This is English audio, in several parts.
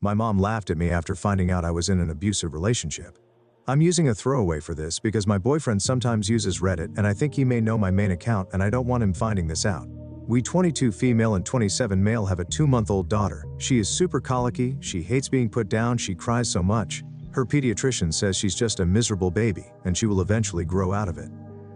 My mom laughed at me after finding out I was in an abusive relationship. I'm using a throwaway for this because my boyfriend sometimes uses Reddit and I think he may know my main account and I don't want him finding this out. We 22 female and 27 male have a 2-month-old daughter. She is super colicky, she hates being put down, she cries so much. Her pediatrician says she's just a miserable baby and she will eventually grow out of it.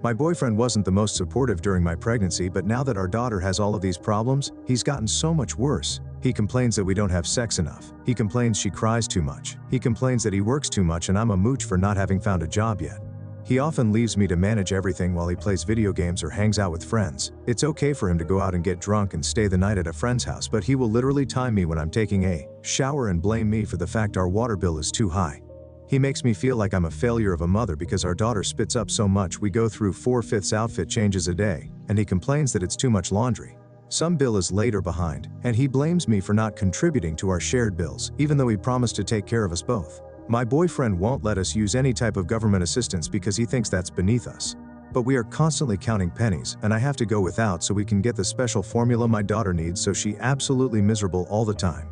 My boyfriend wasn't the most supportive during my pregnancy, but now that our daughter has all of these problems, he's gotten so much worse. He complains that we don't have sex enough. He complains she cries too much. He complains that he works too much and I'm a mooch for not having found a job yet. He often leaves me to manage everything while he plays video games or hangs out with friends. It's okay for him to go out and get drunk and stay the night at a friend's house, but he will literally time me when I'm taking a shower and blame me for the fact our water bill is too high. He makes me feel like I'm a failure of a mother because our daughter spits up so much we go through 4/5 outfit changes a day, and he complains that it's too much laundry. Some bill is late or behind, and he blames me for not contributing to our shared bills, even though he promised to take care of us both. My boyfriend won't let us use any type of government assistance because he thinks that's beneath us. But we are constantly counting pennies, and I have to go without so we can get the special formula my daughter needs, so she's absolutely miserable all the time.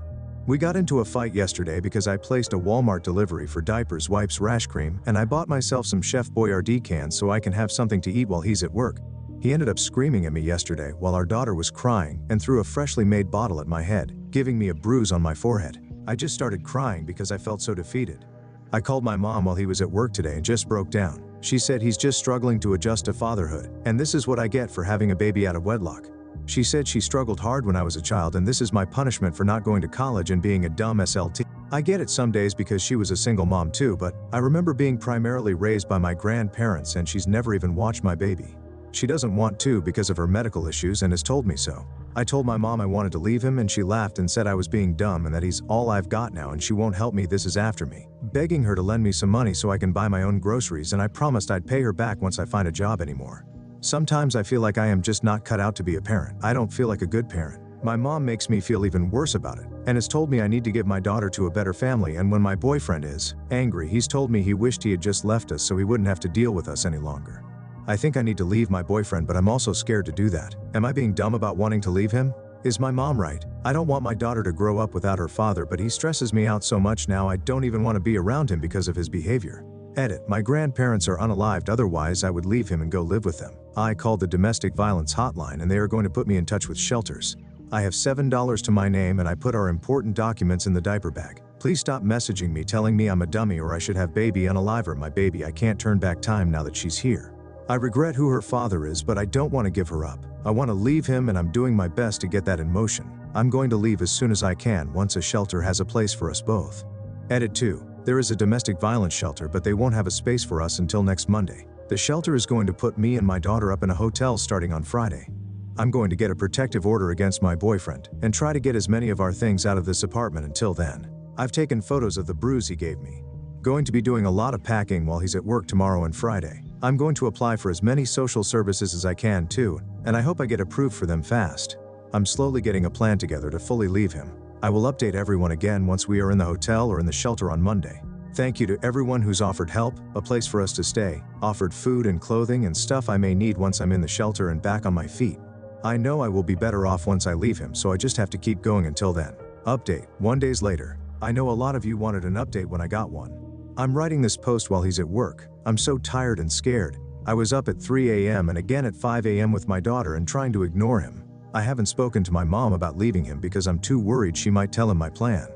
We got into a fight yesterday because I placed a Walmart delivery for diapers, wipes, rash cream, and I bought myself some Chef Boyardee cans so I can have something to eat while he's at work. He ended up screaming at me yesterday while our daughter was crying and threw a freshly made bottle at my head, giving me a bruise on my forehead. I just started crying because I felt so defeated. I called my mom while he was at work today and just broke down. She said he's just struggling to adjust to fatherhood, and this is what I get for having a baby out of wedlock. She said she struggled hard when I was a child and this is my punishment for not going to college and being a dumb SLT. I get it some days because she was a single mom too, but I remember being primarily raised by my grandparents and she's never even watched my baby. She doesn't want to because of her medical issues and has told me so. I told my mom I wanted to leave him and she laughed and said I was being dumb and that he's all I've got now and she won't help me. This is after me begging her to lend me some money so I can buy my own groceries, and I promised I'd pay her back once I find a job anymore. Sometimes I feel like I am just not cut out to be a parent. I don't feel like a good parent. My mom makes me feel even worse about it and has told me I need to give my daughter to a better family, and when my boyfriend is angry, he's told me he wished he had just left us so he wouldn't have to deal with us any longer. I think I need to leave my boyfriend, but I'm also scared to do that. Am I being dumb about wanting to leave him? Is my mom right? I don't want my daughter to grow up without her father, but he stresses me out so much now I don't even want to be around him because of his behavior. Edit. My grandparents are unalived, otherwise I would leave him and go live with them. I called the domestic violence hotline and they are going to put me in touch with shelters. I have $7 to my name and I put our important documents in the diaper bag. Please stop messaging me telling me I'm a dummy or I should have baby unalive her. My baby, I can't turn back time now that she's here. I regret who her father is, but I don't want to give her up. I want to leave him and I'm doing my best to get that in motion. I'm going to leave as soon as I can once a shelter has a place for us both. Edit 2. There is a domestic violence shelter, but they won't have a space for us until next Monday. The shelter is going to put me and my daughter up in a hotel starting on Friday. I'm going to get a protective order against my boyfriend and try to get as many of our things out of this apartment until then. I've taken photos of the bruise he gave me. Going to be doing a lot of packing while he's at work tomorrow and Friday. I'm going to apply for as many social services as I can too, and I hope I get approved for them fast. I'm slowly getting a plan together to fully leave him. I will update everyone again once we are in the hotel or in the shelter on Monday. Thank you to everyone who's offered help, a place for us to stay, offered food and clothing and stuff I may need once I'm in the shelter and back on my feet. I know I will be better off once I leave him, so I just have to keep going until then. Update. 1 day later. I know a lot of you wanted an update when I got one. I'm writing this post while he's at work. I'm so tired and scared. I was up at 3 a.m. and again at 5 a.m. with my daughter and trying to ignore him. I haven't spoken to my mom about leaving him because I'm too worried she might tell him my plan.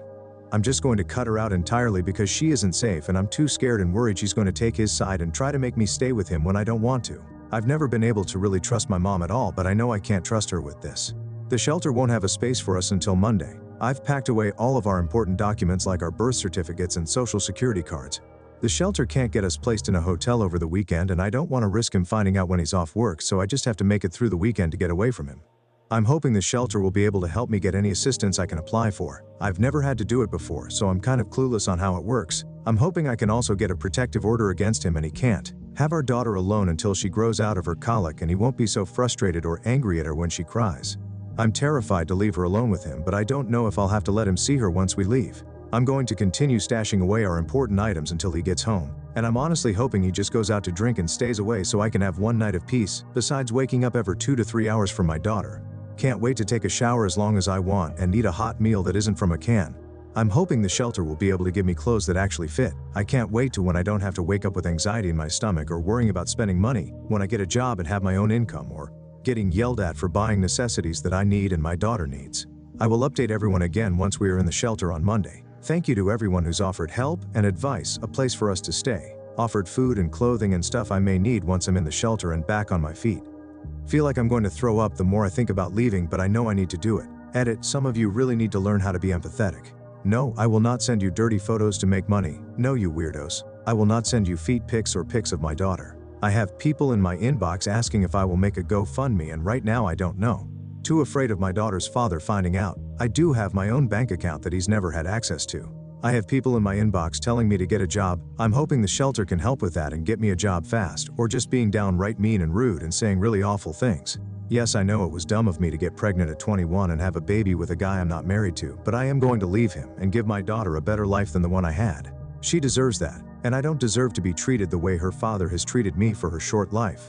I'm just going to cut her out entirely because she isn't safe and I'm too scared and worried she's going to take his side and try to make me stay with him when I don't want to. I've never been able to really trust my mom at all, but I know I can't trust her with this. The shelter won't have a space for us until Monday. I've packed away all of our important documents like our birth certificates and social security cards. The shelter can't get us placed in a hotel over the weekend and I don't want to risk him finding out when he's off work, so I just have to make it through the weekend to get away from him. I'm hoping the shelter will be able to help me get any assistance I can apply for. I've never had to do it before, so I'm kind of clueless on how it works. I'm hoping I can also get a protective order against him and he can't have our daughter alone until she grows out of her colic and he won't be so frustrated or angry at her when she cries. I'm terrified to leave her alone with him, but I don't know if I'll have to let him see her once we leave. I'm going to continue stashing away our important items until he gets home, and I'm honestly hoping he just goes out to drink and stays away so I can have one night of peace, besides waking up every 2 to 3 hours for my daughter. Can't wait to take a shower as long as I want and eat a hot meal that isn't from a can. I'm hoping the shelter will be able to give me clothes that actually fit. I can't wait to when I don't have to wake up with anxiety in my stomach or worrying about spending money, when I get a job and have my own income, or getting yelled at for buying necessities that I need and my daughter needs. I will update everyone again once we are in the shelter on Monday. Thank you to everyone who's offered help and advice, a place for us to stay, offered food and clothing and stuff I may need once I'm in the shelter and back on my feet. Feel like I'm going to throw up the more I think about leaving, but I know I need to do it. Edit, some of you really need to learn how to be empathetic. No, I will not send you dirty photos to make money. No, you weirdos. I will not send you feet pics or pics of my daughter. I have people in my inbox asking if I will make a GoFundMe, and right now I don't know. Too afraid of my daughter's father finding out. I do have my own bank account that he's never had access to. I have people in my inbox telling me to get a job. I'm hoping the shelter can help with that and get me a job fast, or just being downright mean and rude and saying really awful things. Yes, I know it was dumb of me to get pregnant at 21 and have a baby with a guy I'm not married to, but I am going to leave him and give my daughter a better life than the one I had. She deserves that, and I don't deserve to be treated the way her father has treated me for her short life.